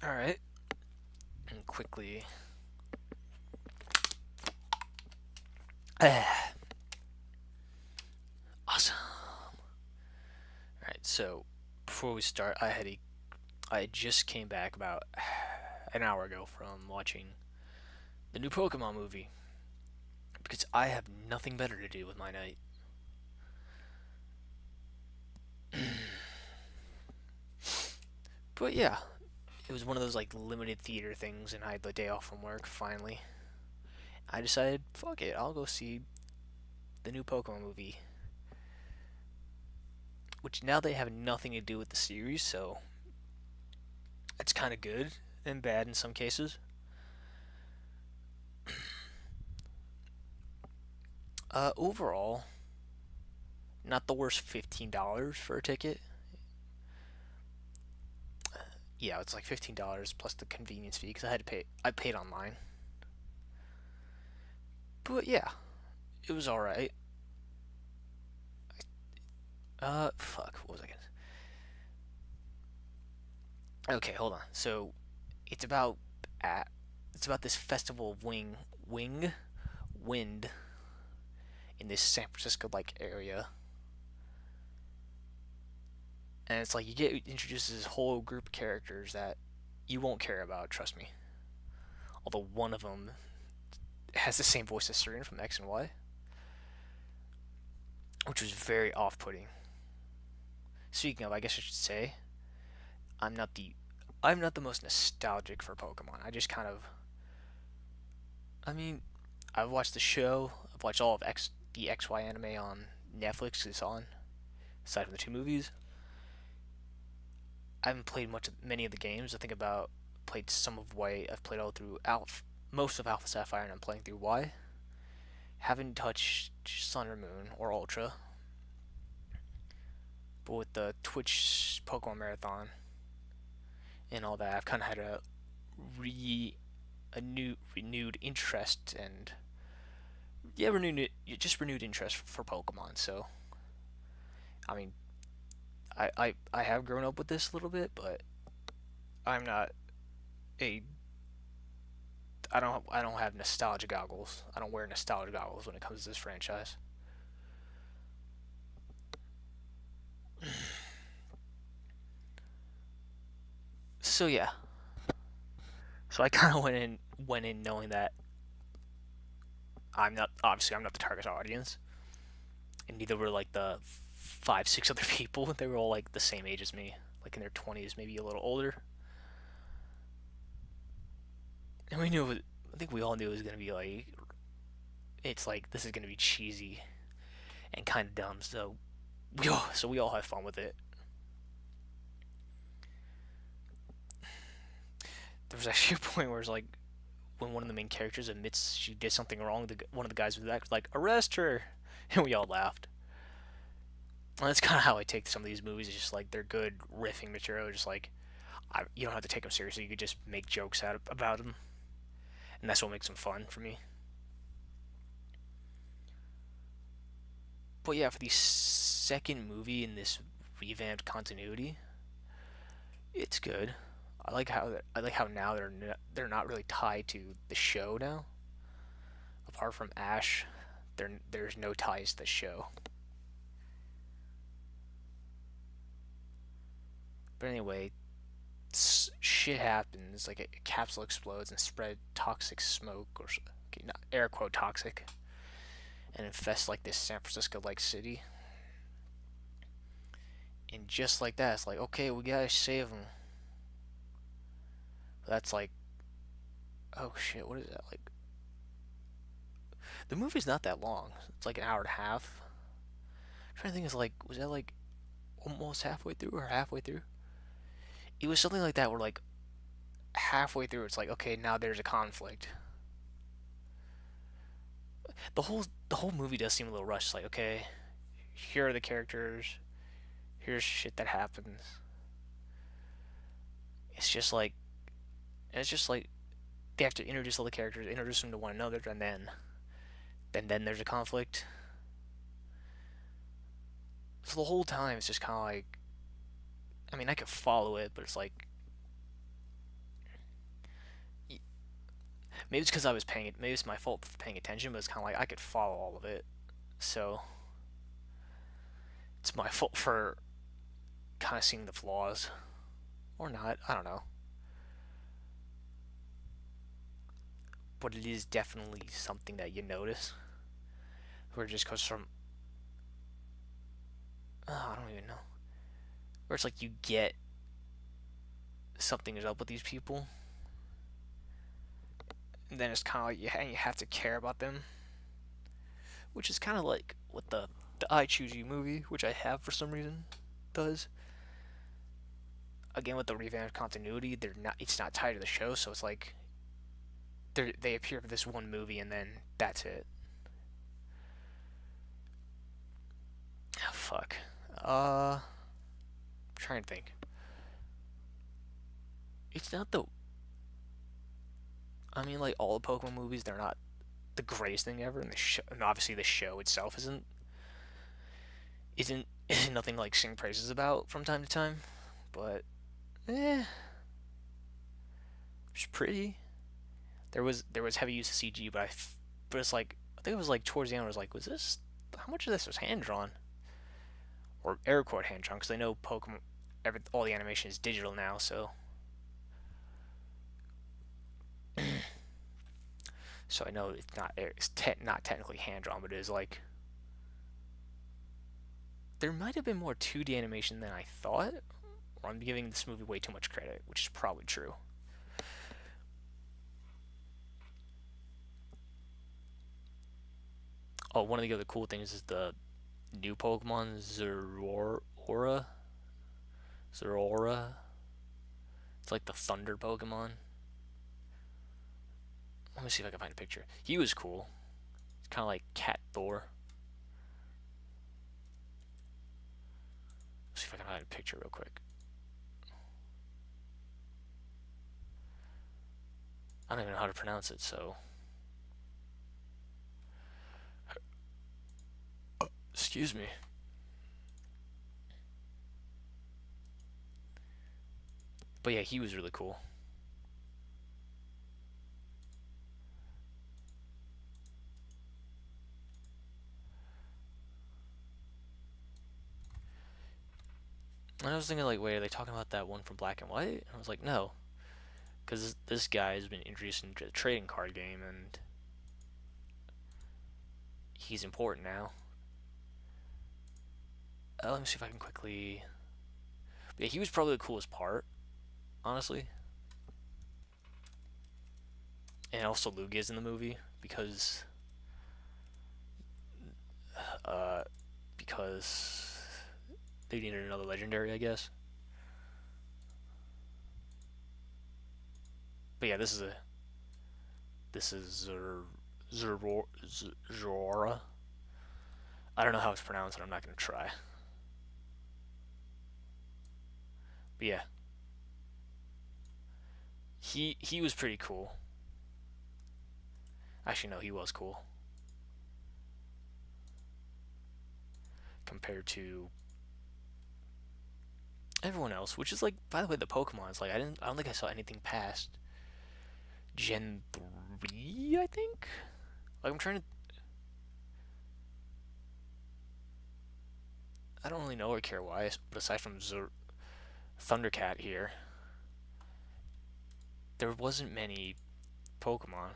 Alright, and quickly. Awesome. Alright, so before we start, I just came back about an hour ago from watching the new Pokemon movie because I have nothing better to do with my night. But yeah, it was one of those like limited theater things, and I had the day off from work finally. I decided, fuck it, I'll go see the new Pokemon movie, which now they have nothing to do with the series, so it's kind of good and bad in some cases. Overall, not the worst $15 for a ticket. Yeah, it's like $15 plus the convenience fee because I had to pay. I paid online, but yeah, it was all right. Fuck, what was I gonna? Okay, hold on. So, it's about at it's about this festival of wind in this San Francisco like area, and it's like you get introduced to this whole group of characters that you won't care about. Trust me. Although one of them has the same voice as Serena from X and Y, which was very off-putting. Speaking of, I guess I should say, I'm not the I'm not the most nostalgic for Pokemon. I just kind of I mean, I've watched the show. I've watched all of the XY anime on Netflix. It's on aside from the two movies. I haven't played many of the games. I think about played some of Y. I've played all through Alpha, most of Alpha Sapphire, and I'm playing through Y. Haven't touched Sun or Moon or Ultra, but with the Twitch Pokemon Marathon and all that, I've kind of had re a new renewed interest and yeah, renewed interest for Pokemon. So I mean, I have grown up with this a little bit, but I'm not a I don't have nostalgia goggles. I don't wear nostalgia goggles when it comes to this franchise. So yeah, so I kind of went in knowing that I'm not the target audience, and neither were like the 5 6 other people. They were all like the same age as me, like in their 20s, maybe a little older. And we knew I think we all knew it was gonna be like it's like this is gonna be cheesy and kind of dumb. So we all have fun with it. There was actually a point where it's like when one of the main characters admits she did something wrong, one of the guys was like, "Arrest her," and we all laughed. And that's kind of how I take some of these movies. It's just like they're good riffing material. Just like you don't have to take them seriously. You could just make jokes about them, and that's what makes them fun for me. But yeah, for the second movie in this revamped continuity, it's good. I like how now they're not really tied to the show now. Apart from Ash, there's no ties to the show. But anyway, shit happens. Like a capsule explodes and spread toxic smoke or okay, not air quote toxic and infests like this San Francisco like city. And just like that, it's like okay, we gotta save them. That's like oh shit, what is that like? The movie's not that long. It's like an hour and a half. I'm trying to think, is like was that like almost halfway through or halfway through? It was something like that where like halfway through it's like okay now there's a conflict. The whole movie does seem a little rushed. It's like okay, here are the characters. Here's shit that happens. It's just like it's just like they have to introduce all the characters, introduce them to one another, and then there's a conflict. So the whole time it's just kind of like I mean I could follow it, but it's like Maybe it's because I was paying it. Maybe it's my fault for paying attention, but it's kind of like I could follow all of it. So it's my fault for kind of seeing the flaws, or not. I don't know. But it is definitely something that you notice, where it just goes from I don't even know, where it's like you get something is up with these people, and then it's kind of like you have to care about them, which is kind of like what the I Choose You movie, which I have for some reason, does. Again, with the revamped continuity, they're not. It's not tied to the show, so it's like they appear for this one movie and then that's it. Oh, fuck. I'm trying to think. It's not the. I mean, like all the Pokemon movies, they're not the greatest thing ever, and the show, and obviously the show itself isn't nothing like sing praises about from time to time, but it's pretty. There was heavy use of CG, but it's like I think it was like towards the end, I was like, was this how much of this was hand drawn or air quote hand drawn? Because I know Pokemon, all the animation is digital now, so I know not technically hand drawn, but it is like there might have been more 2D animation than I thought, or I'm giving this movie way too much credit, which is probably true. Oh, one of the other cool things is the new Pokemon Zeraora. It's like the Thunder Pokemon. Let me see if I can find a picture. He was cool. It's kind of like Cat Thor. Let's see if I can find a picture real quick. I don't even know how to pronounce it, so. Excuse me. But yeah, he was really cool. And I was thinking, like, wait, are they talking about that one from Black and White? And I was like, no. Because this guy has been introduced into the trading card game, and he's important now. Let me see if I can quickly. But yeah, he was probably the coolest part, honestly. And also Lugia's in the movie because uh because they needed another legendary, I guess. But yeah, this is Zora. I don't know how it's pronounced, and I'm not gonna try. But yeah, he was pretty cool. Actually, no, he was cool compared to everyone else. Which is like, by the way, the Pokemon. It's like I don't think I saw anything past Gen 3. I think. Like I'm trying to. I don't really know or care why, but aside from Thundercat here, there wasn't many Pokemon.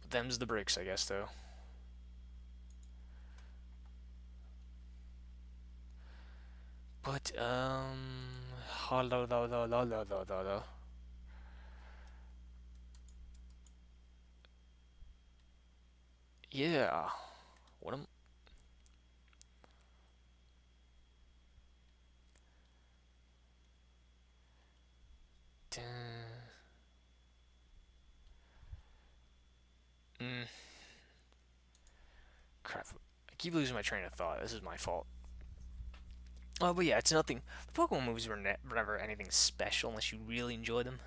Them's the bricks, I guess, though. But yeah. What am? Mm, crap. I keep losing my train of thought. This is my fault. Oh, but yeah, it's nothing. The Pokemon movies were never anything special unless you really enjoy them.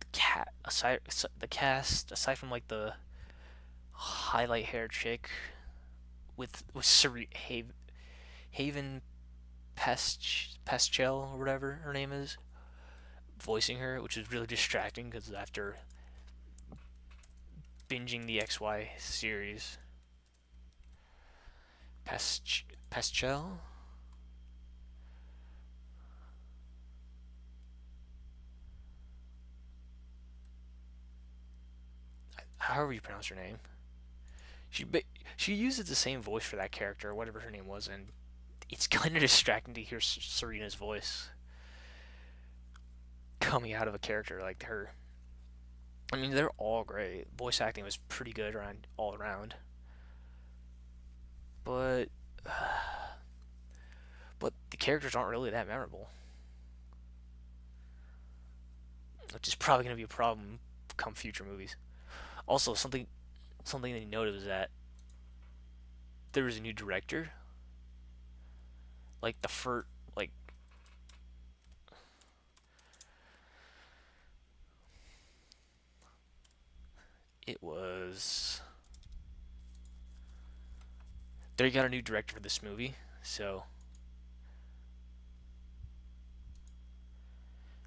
The cast, aside from like the highlight hair chick with Haven Pastel or whatever her name is, voicing her, which is really distracting because after binging the XY series, Pastel. However you pronounce her name. She she uses the same voice for that character, whatever her name was, and it's kind of distracting to hear Serena's voice coming out of a character like her. I mean, they're all great. Voice acting was pretty good around all around, but but the characters aren't really that memorable, which is probably going to be a problem come future movies. Also, something that he noted was that there was a new director. Like the first, like it was. They got a new director for this movie, so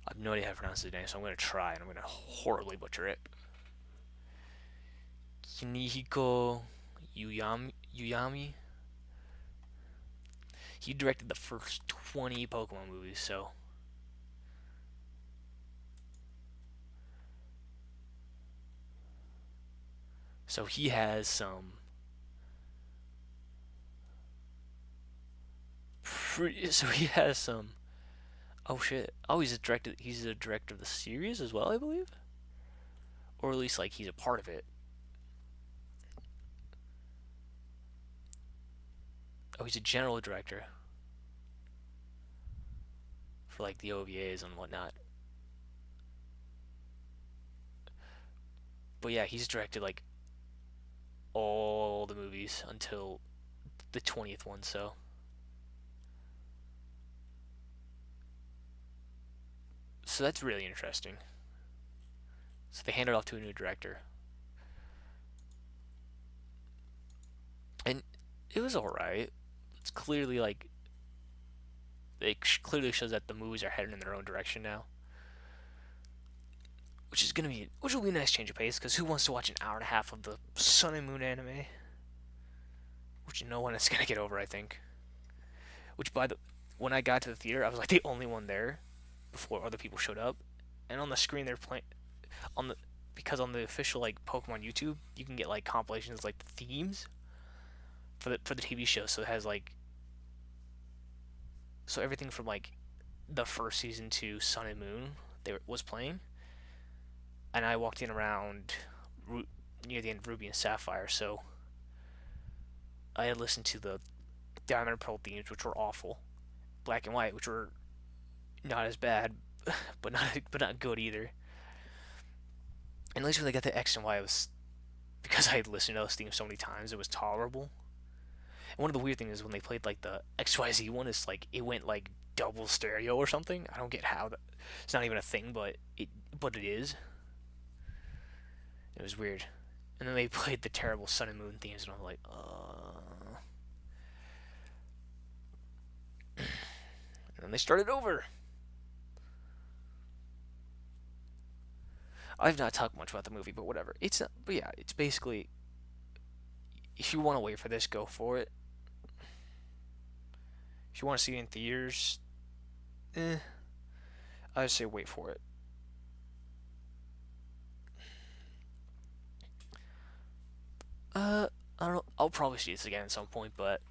I have no idea how to pronounce his name, so I'm gonna try, and I'm gonna horribly butcher it. Kinihiko Yuyami. He directed the first 20 Pokemon movies, so he has some. So he has some. Oh shit! Oh, he's a director. He's a director of the series as well, I believe, or at least like he's a part of it. Oh, he's a general director for like the OVAs and whatnot. But yeah, he's directed like all the movies until the 20th one. So that's really interesting. So they handed it off to a new director, and it was all right. It's clearly like it clearly shows that the movies are heading in their own direction now, which will be a nice change of pace. Because who wants to watch an hour and a half of the Sun and Moon anime? Which no one is gonna get over, I think. Which when I got to the theater, I was like the only one there before other people showed up, and on the screen they're playing on the because on the official like Pokemon YouTube, you can get like compilations like the themes for the TV show. So it has like so everything from like the first season to Sun and Moon was playing, and I walked in around near the end of Ruby and Sapphire, so I had listened to the Diamond and Pearl themes, which were awful, Black and White, which were not as bad, but not good either. And at least when they got the X and Y, it was because I had listened to those themes so many times, it was tolerable. And one of the weird things is when they played like the XYZ one, it's like it went like double stereo or something. I don't get how that. It's not even a thing, but it is. It was weird. And then they played the terrible Sun and Moon themes, and I'm like, and then they started over. I've not talked much about the movie, but whatever. It's not, but yeah, it's basically if you want to wait for this, go for it. If you want to see it in theaters, I would say wait for it. I don't know. I'll probably see this again at some point, but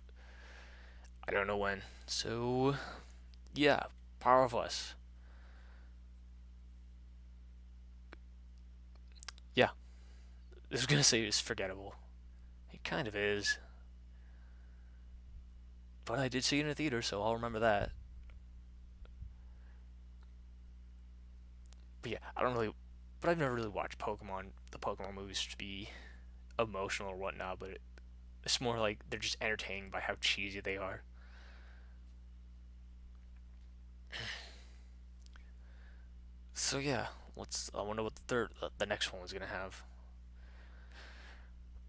I don't know when. So, yeah, Power of Us. Yeah, I was gonna say it's forgettable. It kind of is, but I did see it in a theater, so I'll remember that. But yeah, I don't really, but I've never really watched the Pokemon movies to be emotional or whatnot. But it's more like they're just entertaining by how cheesy they are. So yeah, I wonder what the next one was gonna have.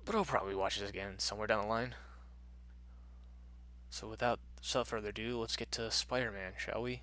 But I'll probably watch this again somewhere down the line. So without further ado, let's get to Spider-Man, shall we?